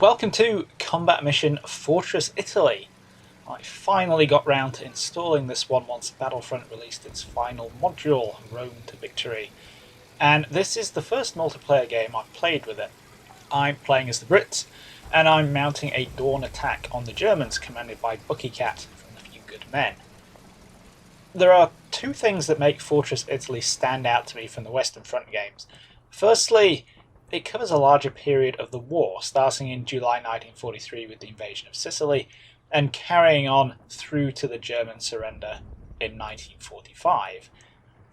Welcome to Combat Mission Fortress Italy. I finally got round to installing this one once Battlefront released its final module, Road to Victory, and this is the first multiplayer game I've played with it. I'm playing as the Brits, and I'm mounting a dawn attack on the Germans commanded by Buckycatt from The Few Good Men. There are two things that make Fortress Italy stand out to me from the Western Front games. Firstly, it covers a larger period of the war, starting in July 1943 with the invasion of Sicily, and carrying on through to the German surrender in 1945.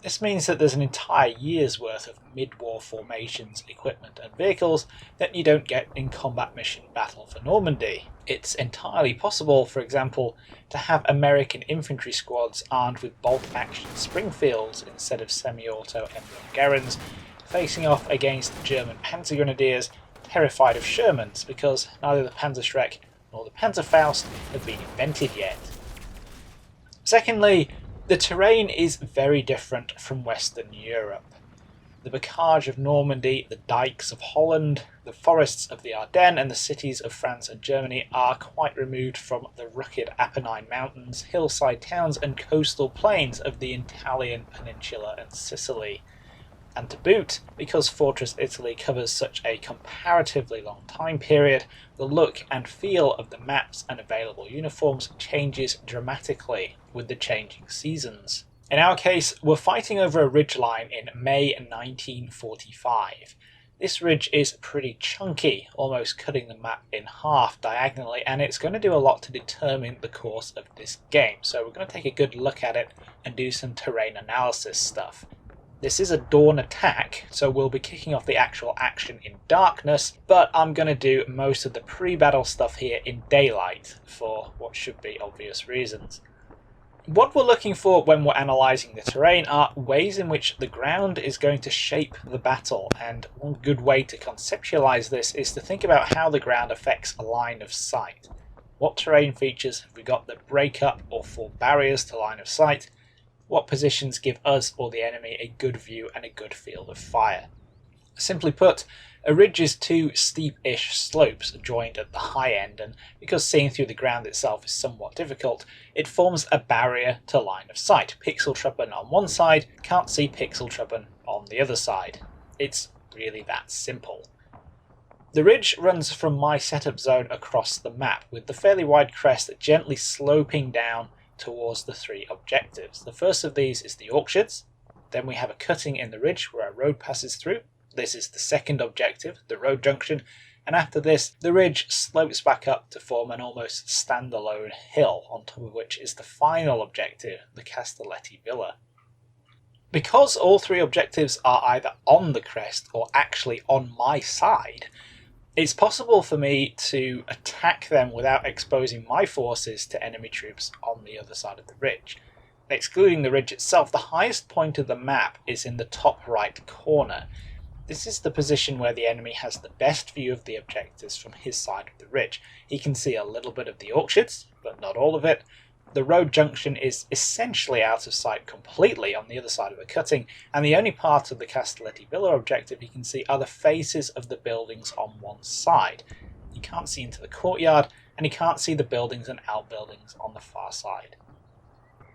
This means that there's an entire year's worth of mid-war formations, equipment and vehicles that you don't get in Combat Mission Battle for Normandy. It's entirely possible, for example, to have American infantry squads armed with bolt-action Springfields instead of semi-auto M1 Garens, facing off against German Panzer Grenadiers terrified of Shermans because neither the Panzerschreck nor the Panzerfaust have been invented yet. Secondly, the terrain is very different from Western Europe. The bocage of Normandy, the dikes of Holland, the forests of the Ardennes and the cities of France and Germany are quite removed from the rugged Apennine Mountains, hillside towns and coastal plains of the Italian peninsula and Sicily. And to boot, because Fortress Italy covers such a comparatively long time period, the look and feel of the maps and available uniforms changes dramatically with the changing seasons. In our case, we're fighting over a ridgeline in May 1945. This ridge is pretty chunky, almost cutting the map in half diagonally, and it's going to do a lot to determine the course of this game. So we're going to take a good look at it and do some terrain analysis stuff. This is a dawn attack, so we'll be kicking off the actual action in darkness, but I'm going to do most of the pre-battle stuff here in daylight, for what should be obvious reasons. What we're looking for when we're analysing the terrain are ways in which the ground is going to shape the battle, and one good way to conceptualise this is to think about how the ground affects a line of sight. What terrain features have we got that break up or form barriers to line of sight? What positions give us or the enemy a good view and a good field of fire? Simply put, a ridge is two steep-ish slopes joined at the high end, and because seeing through the ground itself is somewhat difficult, it forms a barrier to line of sight. Pixeltruppen on one side can't see Pixeltruppen on the other side. It's really that simple. The ridge runs from my setup zone across the map, with the fairly wide crest gently sloping down towards the three objectives. The first of these is the orchards, then we have a cutting in the ridge where a road passes through. This is the second objective, the road junction, and after this the ridge slopes back up to form an almost standalone hill, on top of which is the final objective, the Castelletti Villa. Because all three objectives are either on the crest or actually on my side, it's possible for me to attack them without exposing my forces to enemy troops on the other side of the ridge. Excluding the ridge itself, the highest point of the map is in the top right corner. This is the position where the enemy has the best view of the objectives from his side of the ridge. He can see a little bit of the orchards, but not all of it. The road junction is essentially out of sight completely on the other side of the cutting, and the only part of the Castelletti Villa objective he can see are the faces of the buildings on one side. He can't see into the courtyard, and he can't see the buildings and outbuildings on the far side.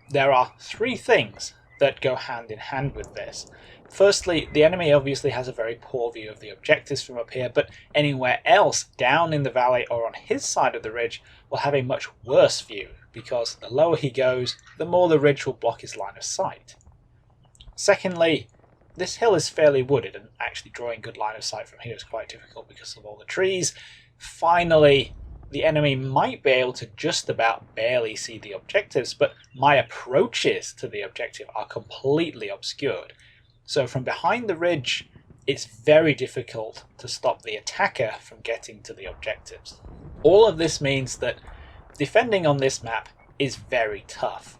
There are three things that go hand in hand with this. Firstly, the enemy obviously has a very poor view of the objectives from up here, but anywhere else down in the valley or on his side of the ridge will have a much worse view, because the lower he goes, the more the ridge will block his line of sight. Secondly, this hill is fairly wooded, and actually drawing good line of sight from here is quite difficult because of all the trees. Finally, the enemy might be able to just about barely see the objectives, but my approaches to the objective are completely obscured. So from behind the ridge, it's very difficult to stop the attacker from getting to the objectives. All of this means that defending on this map is very tough.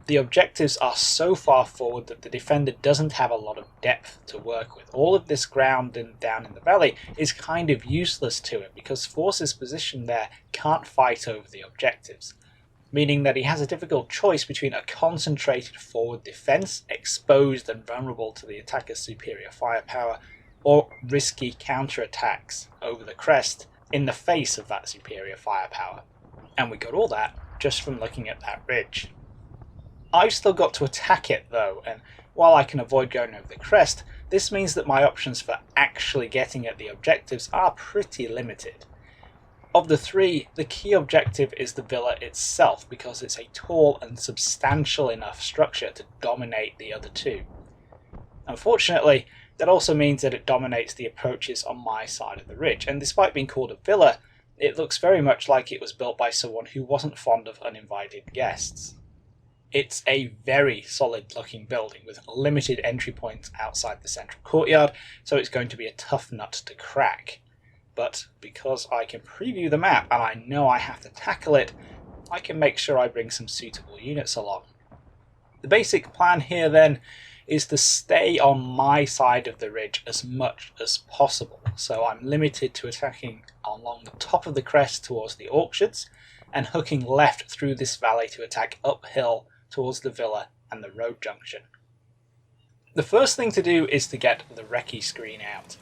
The objectives are so far forward that the defender doesn't have a lot of depth to work with. All of this ground down in the valley is kind of useless to him because forces positioned there can't fight over the objectives, meaning that he has a difficult choice between a concentrated forward defense, exposed and vulnerable to the attacker's superior firepower, or risky counterattacks over the crest in the face of that superior firepower. And we got all that just from looking at that ridge. I've still got to attack it though, and while I can avoid going over the crest, this means that my options for actually getting at the objectives are pretty limited. Of the three, the key objective is the villa itself, because it's a tall and substantial enough structure to dominate the other two. Unfortunately, that also means that it dominates the approaches on my side of the ridge, and despite being called a villa, it looks very much like it was built by someone who wasn't fond of uninvited guests. It's a very solid looking building with limited entry points outside the central courtyard, so it's going to be a tough nut to crack. But because I can preview the map and I know I have to tackle it, I can make sure I bring some suitable units along. The basic plan here then is to stay on my side of the ridge as much as possible, so I'm limited to attacking along the top of the crest towards the orchards and hooking left through this valley to attack uphill towards the villa and the road junction. The first thing to do is to get the recce screen out.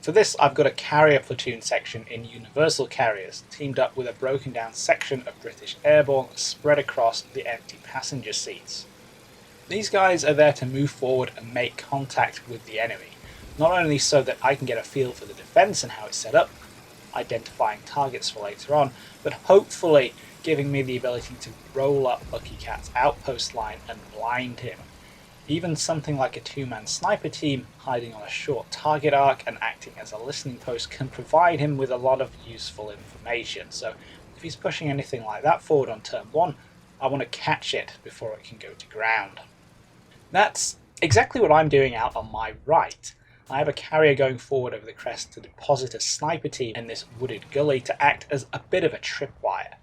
For this, I've got a carrier platoon section in Universal Carriers, teamed up with a broken down section of British Airborne spread across the empty passenger seats. These guys are there to move forward and make contact with the enemy, not only so that I can get a feel for the defence and how it's set up, identifying targets for later on, but hopefully giving me the ability to roll up Buckycatt's outpost line and blind him. Even something like a two-man sniper team hiding on a short target arc and acting as a listening post can provide him with a lot of useful information, so if he's pushing anything like that forward on turn 1, I want to catch it before it can go to ground. That's exactly what I'm doing out on my right. I have a carrier going forward over the crest to deposit a sniper team in this wooded gully to act as a bit of a tripwire.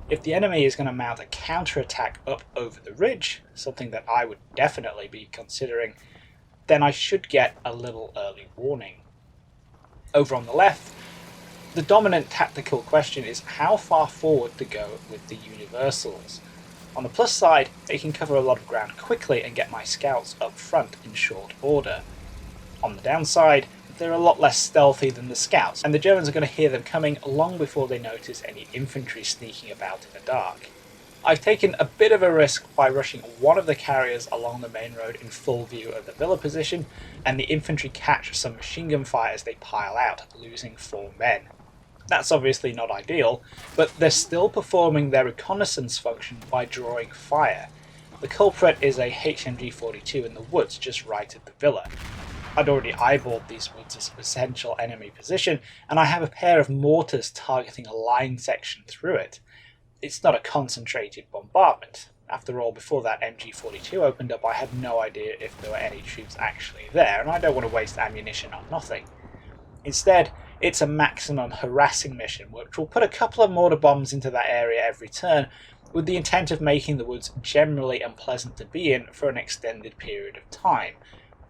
If the enemy is going to mount a counter-attack up over the ridge, something that I would definitely be considering, then I should get a little early warning. Over on the left, the dominant tactical question is how far forward to go with the universals. On the plus side, they can cover a lot of ground quickly and get my scouts up front in short order. On the downside, they're a lot less stealthy than the scouts, and the Germans are going to hear them coming long before they notice any infantry sneaking about in the dark. I've taken a bit of a risk by rushing one of the carriers along the main road in full view of the villa position, and the infantry catch some machine gun fire as they pile out, losing 4 men. That's obviously not ideal, but they're still performing their reconnaissance function by drawing fire. The culprit is a HMG-42 in the woods just right at the villa. I'd already eyeballed these woods as a potential enemy position, and I have a pair of mortars targeting a line section through it. It's not a concentrated bombardment. After all, before that MG-42 opened up, I had no idea if there were any troops actually there, and I don't want to waste ammunition on nothing. Instead, it's a maximum harassing mission, which will put a couple of mortar bombs into that area every turn, with the intent of making the woods generally unpleasant to be in for an extended period of time,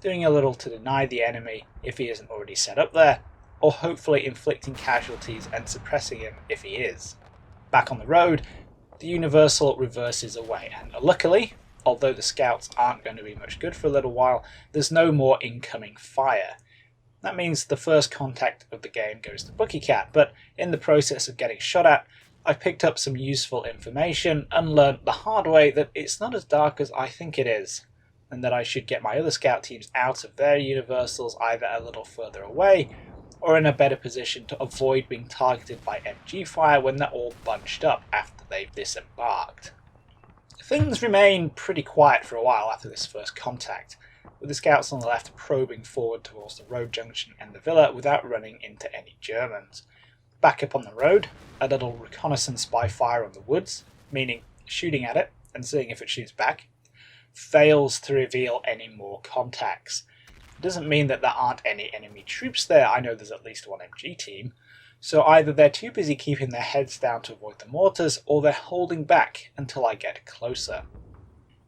doing a little to deny the enemy if he isn't already set up there, or hopefully inflicting casualties and suppressing him if he is. Back on the road, the Universal reverses away, and luckily, although the scouts aren't going to be much good for a little while, there's no more incoming fire. That means the first contact of the game goes to Buckycatt, but in the process of getting shot at, I've picked up some useful information and learnt the hard way that it's not as dark as I think it is, and that I should get my other scout teams out of their universals either a little further away or in a better position to avoid being targeted by MG fire when they're all bunched up after they've disembarked. Things remain pretty quiet for a while after this first contact, with the scouts on the left probing forward towards the road junction and the villa without running into any Germans. Back up on the road, a little reconnaissance by fire on the woods, meaning shooting at it and seeing if it shoots back, fails to reveal any more contacts. It doesn't mean that there aren't any enemy troops there. I know there's at least one MG team, so either they're too busy keeping their heads down to avoid the mortars, or they're holding back until I get closer.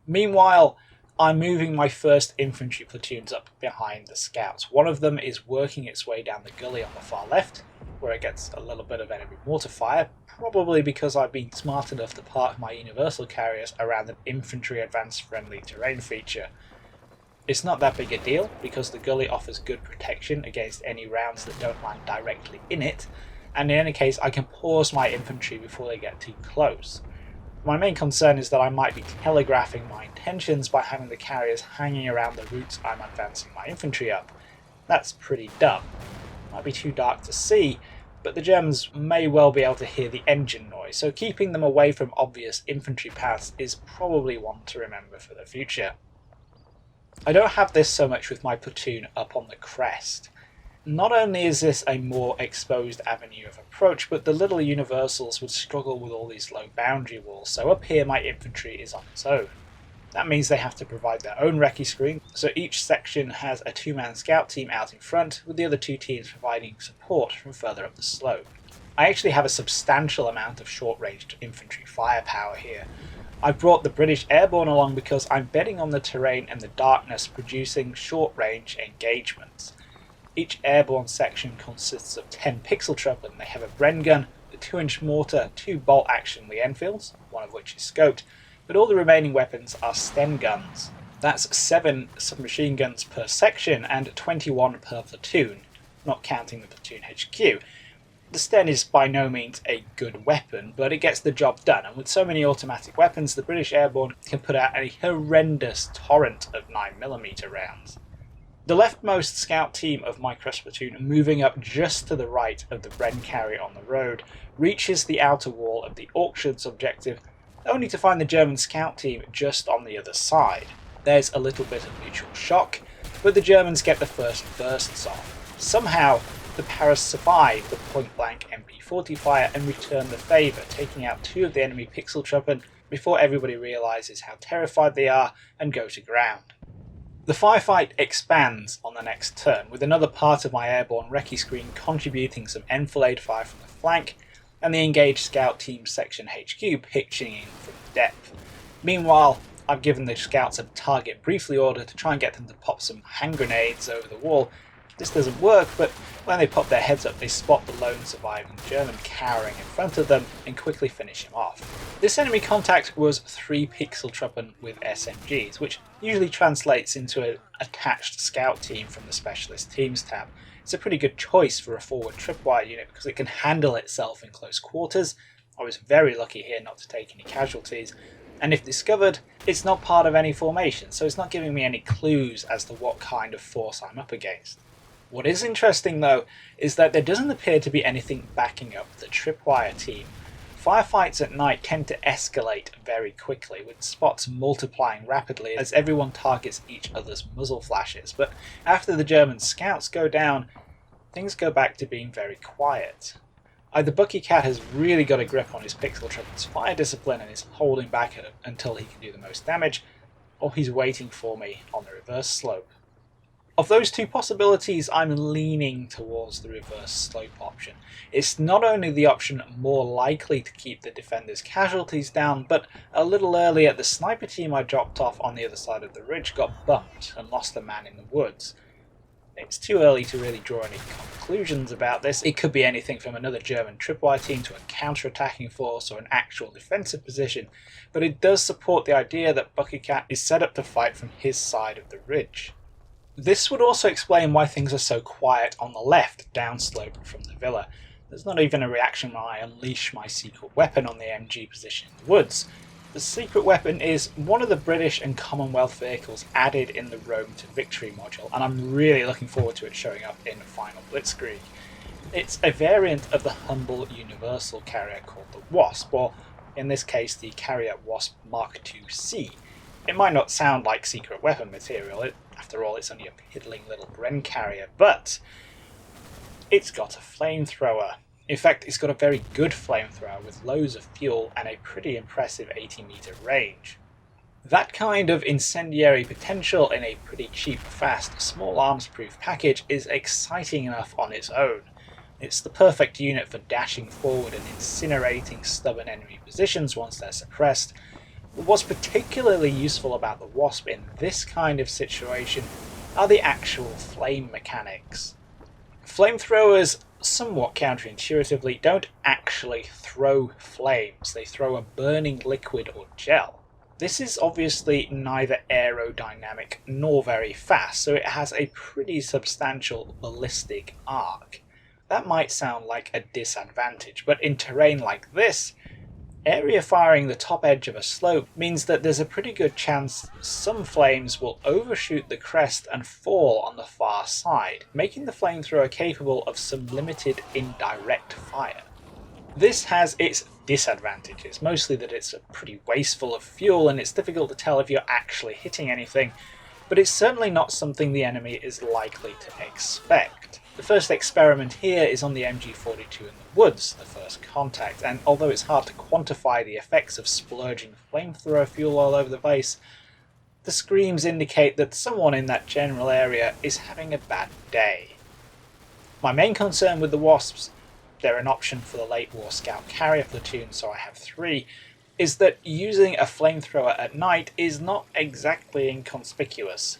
Meanwhile, I'm moving my first infantry platoons up behind the scouts. One of them is working its way down the gully on the far left, where it gets a little bit of enemy mortar fire, probably because I've been smart enough to park my universal carriers around an infantry advance friendly terrain feature. It's not that big a deal, because the gully offers good protection against any rounds that don't land directly in it, and in any case I can pause my infantry before they get too close. My main concern is that I might be telegraphing my intentions by having the carriers hanging around the routes I'm advancing my infantry up. That's pretty dumb. It might be too dark to see, but the Germans may well be able to hear the engine noise, so keeping them away from obvious infantry paths is probably one to remember for the future. I don't have this so much with my platoon up on the crest. Not only is this a more exposed avenue of approach, but the little universals would struggle with all these low boundary walls, so up here my infantry is on its own. That means they have to provide their own recce screen, so each section has a 2-man scout team out in front, with the other 2 teams providing support from further up the slope. I actually have a substantial amount of short-ranged infantry firepower here. I've brought the British Airborne along because I'm betting on the terrain and the darkness producing short-range engagements. Each airborne section consists of 10 pixel truppen. They have a Bren gun, a 2-inch mortar, 2 bolt-action Lee Enfields, one of which is scoped, but all the remaining weapons are Sten guns. That's 7 submachine guns per section and 21 per platoon, not counting the platoon HQ. The Sten is by no means a good weapon, but it gets the job done, and with so many automatic weapons, the British Airborne can put out a horrendous torrent of 9mm rounds. The leftmost scout team of my crest platoon, moving up just to the right of the Bren carrier on the road, reaches the outer wall of the Auctions objective, only to find the German scout team just on the other side. There's a little bit of mutual shock, but the Germans get the first bursts off. Somehow, the Paras survive the point-blank MP40 fire and return the favour, taking out 2 of the enemy pixel truppen before everybody realises how terrified they are and go to ground. The firefight expands on the next turn, with another part of my airborne recce screen contributing some enfilade fire from the flank, and the engaged scout team section HQ pitching in from depth. Meanwhile, I've given the scouts a target briefly order to try and get them to pop some hand grenades over the wall. This doesn't work, but when they pop their heads up, they spot the lone surviving German cowering in front of them and quickly finish him off. This enemy contact was 3 pixel truppen with SMGs, which usually translates into an attached scout team from the Specialist Teams tab. It's a pretty good choice for a forward tripwire unit because it can handle itself in close quarters. I was very lucky here not to take any casualties, and if discovered, it's not part of any formation, so it's not giving me any clues as to what kind of force I'm up against. What is interesting though is that there doesn't appear to be anything backing up the tripwire team. Firefights at night tend to escalate very quickly, with spots multiplying rapidly as everyone targets each other's muzzle flashes, but after the German scouts go down, things go back to being very quiet. Either Buckycatt has really got a grip on his pixel truppen's fire discipline and is holding back until he can do the most damage, or he's waiting for me on the reverse slope. Of those 2 possibilities, I'm leaning towards the reverse slope option. It's not only the option more likely to keep the defenders' casualties down, but a little earlier the sniper team I dropped off on the other side of the ridge got bumped and lost a man in the woods. It's too early to really draw any conclusions about this. It could be anything from another German tripwire team to a counter-attacking force or an actual defensive position, but it does support the idea that Buckycatt is set up to fight from his side of the ridge. This would also explain why things are so quiet on the left, downslope from the villa. There's not even a reaction when I unleash my secret weapon on the MG position in the woods. The secret weapon is one of the British and Commonwealth vehicles added in the Roam to Victory module, and I'm really looking forward to it showing up in the final Blitzkrieg. It's a variant of the humble universal carrier called the Wasp, or in this case the Carrier Wasp Mark II-C. It might not sound like secret weapon material, after all it's only a piddling little Bren carrier, but it's got a flamethrower. In fact, it's got a very good flamethrower with loads of fuel and a pretty impressive 80-meter range. That kind of incendiary potential in a pretty cheap, fast, small arms-proof package is exciting enough on its own. It's the perfect unit for dashing forward and incinerating stubborn enemy positions once they're suppressed. What's particularly useful about the Wasp in this kind of situation are the actual flame mechanics. Flamethrowers, somewhat counterintuitively, don't actually throw flames, they throw a burning liquid or gel. This is obviously neither aerodynamic nor very fast, so it has a pretty substantial ballistic arc. That might sound like a disadvantage, but in terrain like this, area firing the top edge of a slope means that there's a pretty good chance some flames will overshoot the crest and fall on the far side, making the flamethrower capable of some limited indirect fire. This has its disadvantages, mostly that it's pretty wasteful of fuel and it's difficult to tell if you're actually hitting anything, but it's certainly not something the enemy is likely to expect. The first experiment here is on the MG42 in the woods, the first contact, and although it's hard to quantify the effects of splurging flamethrower fuel all over the place, the screams indicate that someone in that general area is having a bad day. My main concern with the Wasps, they're an option for the late war scout carrier platoon, so I have 3, is that using a flamethrower at night is not exactly inconspicuous.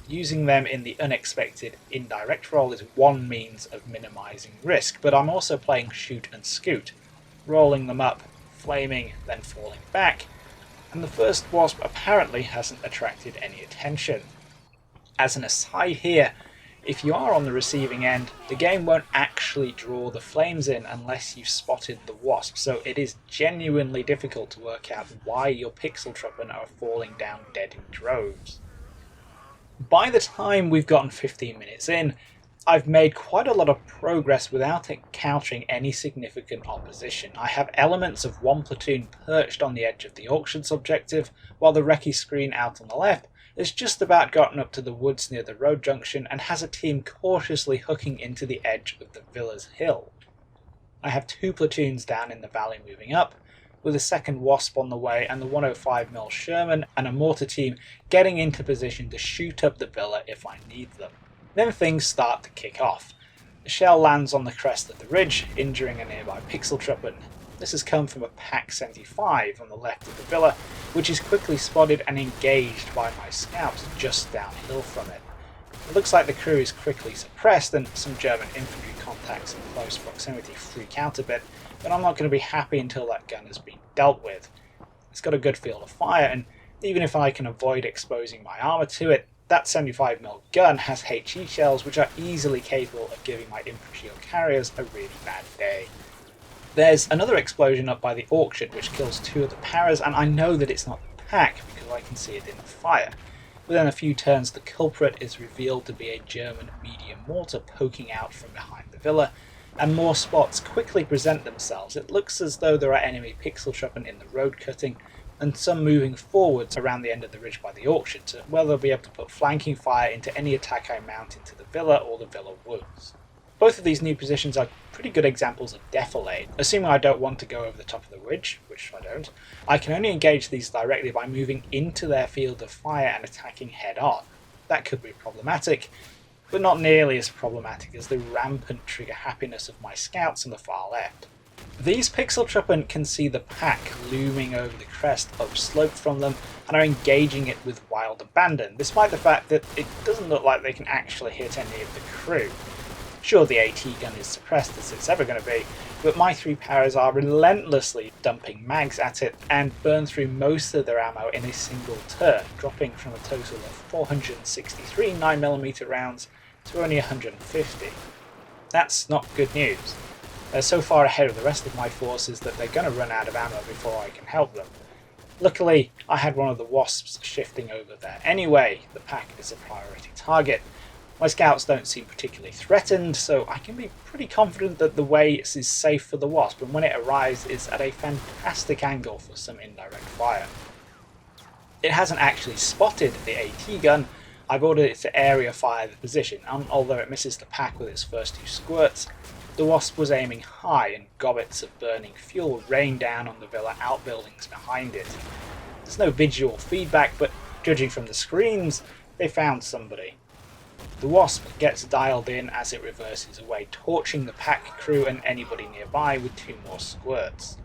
Using them in the unexpected indirect role is one means of minimising risk, but I'm also playing shoot and scoot, rolling them up, flaming, then falling back, and the first Wasp apparently hasn't attracted any attention. As an aside here, if you are on the receiving end, the game won't actually draw the flames in unless you've spotted the Wasp, so it is genuinely difficult to work out why your pixel truppen are falling down dead in droves. By the time we've gotten 15 minutes in, I've made quite a lot of progress without encountering any significant opposition. I have elements of one platoon perched on the edge of the auctions objective, while the recce screen out on the left has just about gotten up to the woods near the road junction and has a team cautiously hooking into the edge of the villa's hill. I have 2 platoons down in the valley moving up, with a second Wasp on the way and the 105mm Sherman and a mortar team getting into position to shoot up the villa if I need them. Then things start to kick off. A shell lands on the crest of the ridge, injuring a nearby pixel truppen. This has come from a Pak 75 on the left of the villa, which is quickly spotted and engaged by my scouts just downhill from it. It looks like the crew is quickly suppressed and some German infantry contacts in close proximity freak out a bit, but I'm not going to be happy until that gun has been dealt with. It's got a good field of fire, and even if I can avoid exposing my armour to it, that 75mm gun has HE shells which are easily capable of giving my infantry or carriers a really bad day. There's another explosion up by the auction which kills 2 of the paras, and I know that it's not the Pak because I can see it in the fire. Within a few turns the culprit is revealed to be a German medium mortar poking out from behind the villa, and more spots quickly present themselves. It looks as though there are enemy pixel truppen in the road cutting, and some moving forwards around the end of the ridge by the auction, to where they'll be able to put flanking fire into any attack I mount into the villa or the villa woods. Both of these new positions are pretty good examples of defilade. Assuming I don't want to go over the top of the ridge, which I don't, I can only engage these directly by moving into their field of fire and attacking head on. That could be problematic, but not nearly as problematic as the rampant trigger happiness of my scouts on the far left. These pixel truppen can see the Pak looming over the crest upslope from them and are engaging it with wild abandon, despite the fact that it doesn't look like they can actually hit any of the crew. Sure, the AT gun is suppressed as it's ever going to be, but my 3 paras are relentlessly dumping mags at it and burn through most of their ammo in a single turn, dropping from a total of 463 9mm rounds to only 150. That's not good news. They're so far ahead of the rest of my forces that they're going to run out of ammo before I can help them. Luckily, I had one of the Wasps shifting over there anyway. The Pak is a priority target. My scouts don't seem particularly threatened, so I can be pretty confident that the way is safe for the Wasp, and when it arrives it's at a fantastic angle for some indirect fire. It hasn't actually spotted the AT gun. I've ordered it to area fire the position, and although it misses the Pak with its first 2 squirts, the Wasp was aiming high and gobbets of burning fuel rained down on the villa outbuildings behind it. There's no visual feedback, but judging from the screams, they found somebody. The Wasp gets dialed in as it reverses away, torching the Pak crew and anybody nearby with 2 more squirts.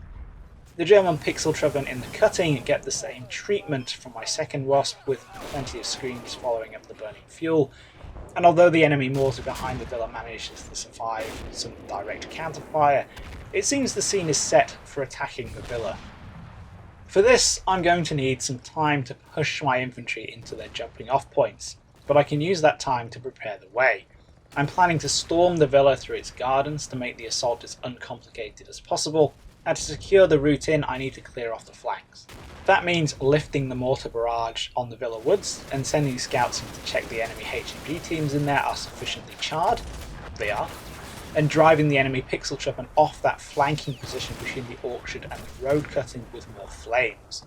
The German pixel truppen in the cutting get the same treatment from my second Wasp, with plenty of screams following up the burning fuel, and although the enemy mortar behind the villa manages to survive some direct counterfire, it seems the scene is set for attacking the villa. For this, I'm going to need some time to push my infantry into their jumping off points, but I can use that time to prepare the way. I'm planning to storm the villa through its gardens to make the assault as uncomplicated as possible, and to secure the route in I need to clear off the flanks. That means lifting the mortar barrage on the villa woods and sending scouts in to check the enemy H&G teams in there are sufficiently charred. They are. And driving the enemy pixel truppen off that flanking position between the orchard and the road cutting with more flames.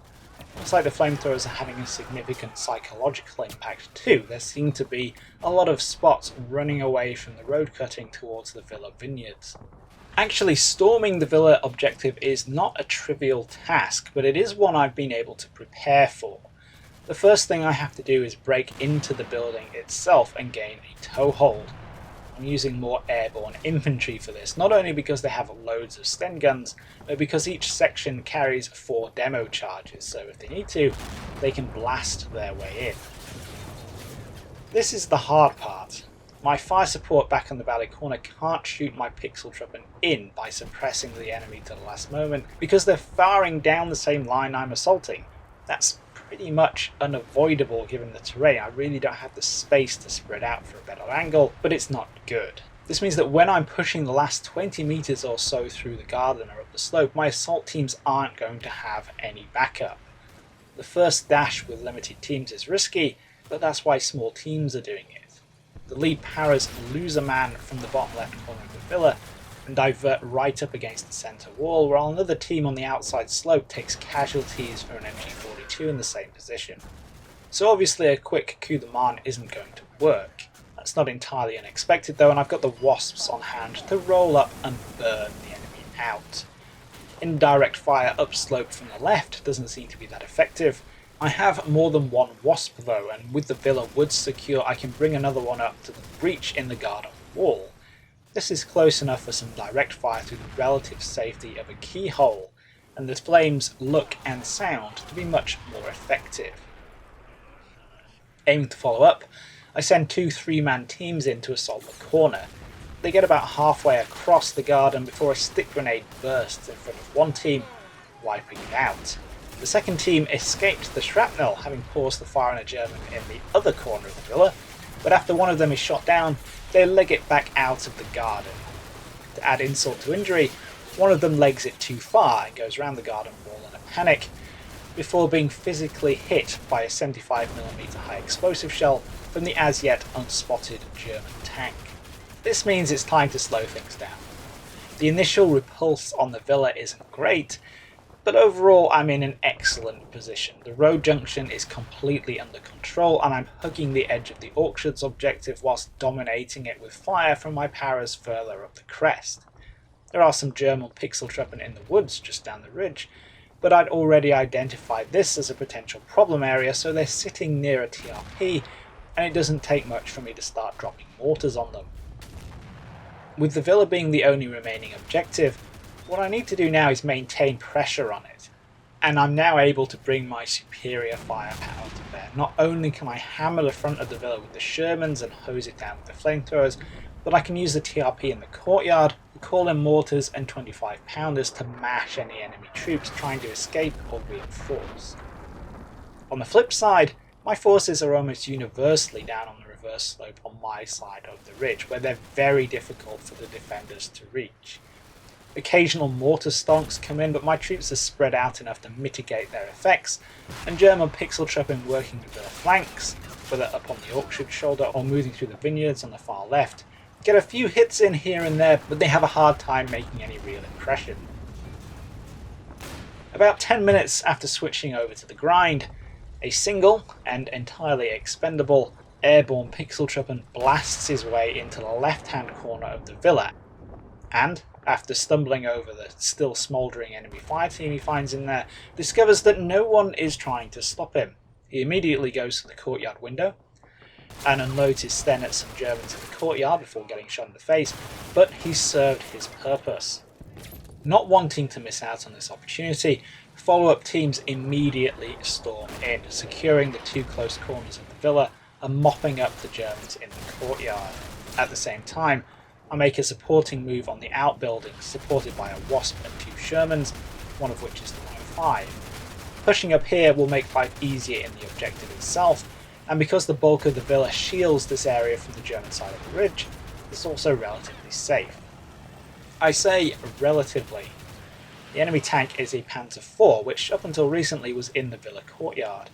Looks like the flamethrowers are having a significant psychological impact too. There seem to be a lot of spots running away from the road cutting towards the villa vineyards. Actually, storming the villa objective is not a trivial task, but it is one I've been able to prepare for. The first thing I have to do is break into the building itself and gain a toehold. I'm using more airborne infantry for this, not only because they have loads of Sten guns, but because each section carries 4 demo charges, so if they need to, they can blast their way in. This is the hard part. My fire support back on the valley corner can't shoot my pixel truppen in by suppressing the enemy to the last moment, because they're firing down the same line I'm assaulting. That's pretty much unavoidable given the terrain. I really don't have the space to spread out for a better angle, but it's not good. This means that when I'm pushing the last 20 meters or so through the garden or up the slope, my assault teams aren't going to have any backup. The first dash with limited teams is risky, but that's why small teams are doing it. The lead paras lose a man from the bottom left corner of the villa and divert right up against the centre wall, while another team on the outside slope takes casualties from an MG42 in the same position. So obviously a quick coup de main isn't going to work. That's not entirely unexpected though, and I've got the wasps on hand to roll up and burn the enemy out. Indirect fire upslope from the left doesn't seem to be that effective. I have more than one wasp though, and with the villa woods secure I can bring another one up to the breach in the garden wall. This is close enough for some direct fire through the relative safety of a keyhole, and the flames look and sound to be much more effective. Aiming to follow up, I send 2 3-man teams in to assault the corner. They get about halfway across the garden before a stick grenade bursts in front of one team, wiping it out. The second team escapes the shrapnel, having paused the fire on a German in the other corner of the villa, but after one of them is shot down, they leg it back out of the garden. To add insult to injury, one of them legs it too far and goes round the garden wall in a panic, before being physically hit by a 75mm high explosive shell from the as yet unspotted German tank. This means it's time to slow things down. The initial repulse on the villa isn't great, but overall I'm in an excellent position. The road junction is completely under control and I'm hugging the edge of the orchard's objective whilst dominating it with fire from my paras further up the crest. There are some German pixel truppen in the woods just down the ridge, but I'd already identified this as a potential problem area, so they're sitting near a TRP and it doesn't take much for me to start dropping mortars on them. With the villa being the only remaining objective, what I need to do now is maintain pressure on it, and I'm now able to bring my superior firepower to bear. Not only can I hammer the front of the villa with the Shermans and hose it down with the flamethrowers, but I can use the TRP in the courtyard, call in mortars and 25-pounders to mash any enemy troops trying to escape or reinforce. On the flip side, my forces are almost universally down on the reverse slope on my side of the ridge, where they're very difficult for the defenders to reach. Occasional mortar stonks come in, but my troops are spread out enough to mitigate their effects, and German pixel truppen working with their flanks, whether up on the orchard shoulder or moving through the vineyards on the far left, get a few hits in here and there, but they have a hard time making any real impression. About 10 minutes after switching over to the grind, a single, and entirely expendable, airborne pixel truppen blasts his way into the left-hand corner of the villa, and, after stumbling over the still smouldering enemy fire team he finds in there, discovers that no one is trying to stop him. He immediately goes to the courtyard window and unloads his Sten at some Germans in the courtyard before getting shot in the face, but he's served his purpose. Not wanting to miss out on this opportunity, follow-up teams immediately storm in, securing the 2 close corners of the villa and mopping up the Germans in the courtyard. At the same time, I make a supporting move on the outbuildings, supported by a Wasp and 2 Shermans, one of which is the 105. Pushing up here will make life easier in the objective itself, and because the bulk of the villa shields this area from the German side of the ridge, is also relatively safe. I say relatively. The enemy tank is a Panzer IV, which up until recently was in the villa courtyard.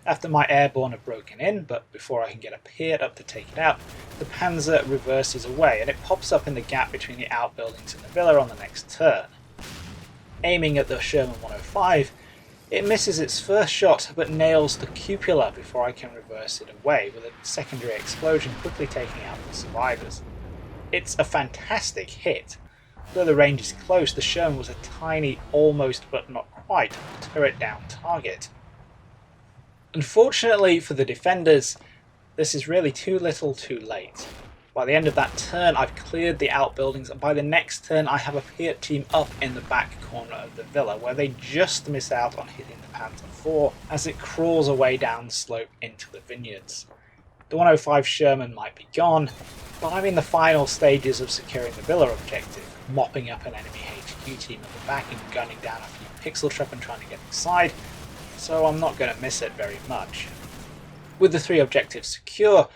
After my airborne have broken in, but before I can get a Piat up to take it out, the Panzer reverses away and it pops up in the gap between the outbuildings and the villa on the next turn. Aiming at the Sherman 105, it misses its first shot but nails the cupola before I can reverse it away, with a secondary explosion quickly taking out the survivors. It's a fantastic hit. Though the range is close, the Sherman was a tiny, almost but not quite, turret-down target. Unfortunately for the defenders, this is really too little too late. By the end of that turn, I've cleared the outbuildings, and by the next turn I have a Piat team up in the back corner of the villa, where they just miss out on hitting the Panzer IV as it crawls away down the slope into the vineyards. The 105 Sherman might be gone, but I'm in the final stages of securing the villa objective, mopping up an enemy HQ team at the back and gunning down a few pixel trap and trying to get inside, so I'm not going to miss it very much. With the 3 objectives secure,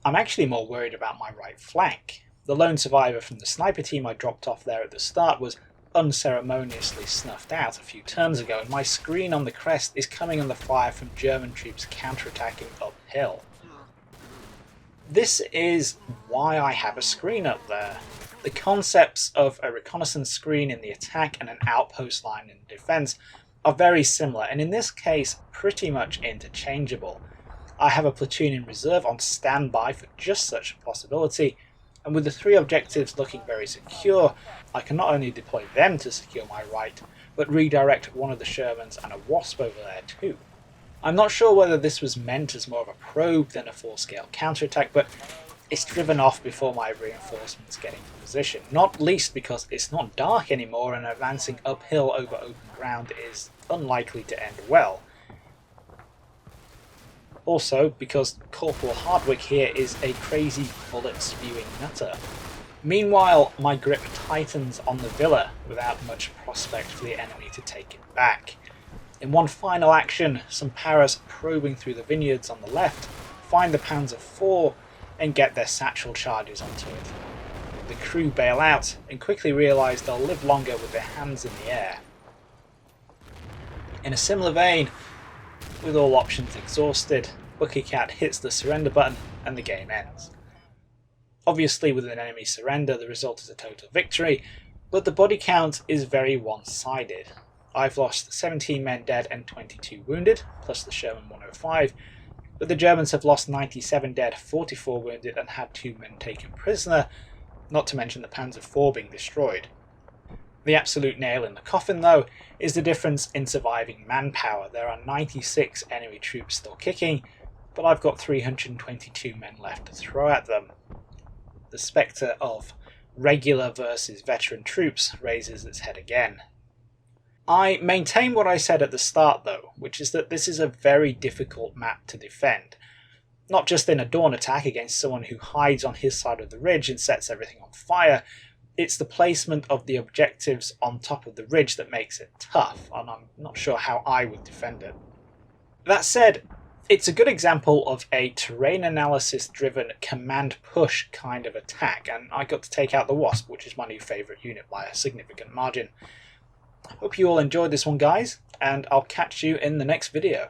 I'm actually more worried about my right flank. The lone survivor from the sniper team I dropped off there at the start was unceremoniously snuffed out a few turns ago, and my screen on the crest is coming under fire from German troops counterattacking uphill. This is why I have a screen up there. The concepts of a reconnaissance screen in the attack and an outpost line in defense are very similar, and in this case pretty much interchangeable. I have a platoon in reserve on standby for just such a possibility, and with the 3 objectives looking very secure, I can not only deploy them to secure my right, but redirect one of the Shermans and a Wasp over there too. I'm not sure whether this was meant as more of a probe than a full-scale counterattack, but it's driven off before my reinforcements get into position, not least because it's not dark anymore and advancing uphill over open ground is unlikely to end well. Also, because Corporal Hardwick here is a crazy bullet-spewing nutter. Meanwhile, my grip tightens on the villa without much prospect for the enemy to take it back. In one final action, some paras probing through the vineyards on the left find the Panzer IV and get their satchel charges onto it. The crew bail out and quickly realise they'll live longer with their hands in the air. In a similar vein, with all options exhausted, Buckycatt hits the surrender button and the game ends. Obviously with an enemy surrender the result is a total victory, but the body count is very one-sided. I've lost 17 men dead and 22 wounded, plus the Sherman 105, but the Germans have lost 97 dead, 44 wounded and had 2 men taken prisoner, not to mention the Panzer IV being destroyed. The absolute nail in the coffin, though, is the difference in surviving manpower. There are 96 enemy troops still kicking, but I've got 322 men left to throw at them. The spectre of regular versus veteran troops raises its head again. I maintain what I said at the start though, which is that this is a very difficult map to defend. Not just in a dawn attack against someone who hides on his side of the ridge and sets everything on fire, it's the placement of the objectives on top of the ridge that makes it tough, and I'm not sure how I would defend it. That said, it's a good example of a terrain analysis driven command push kind of attack, and I got to take out the Wasp, which is my new favourite unit by a significant margin. Hope you all enjoyed this one, guys, and I'll catch you in the next video.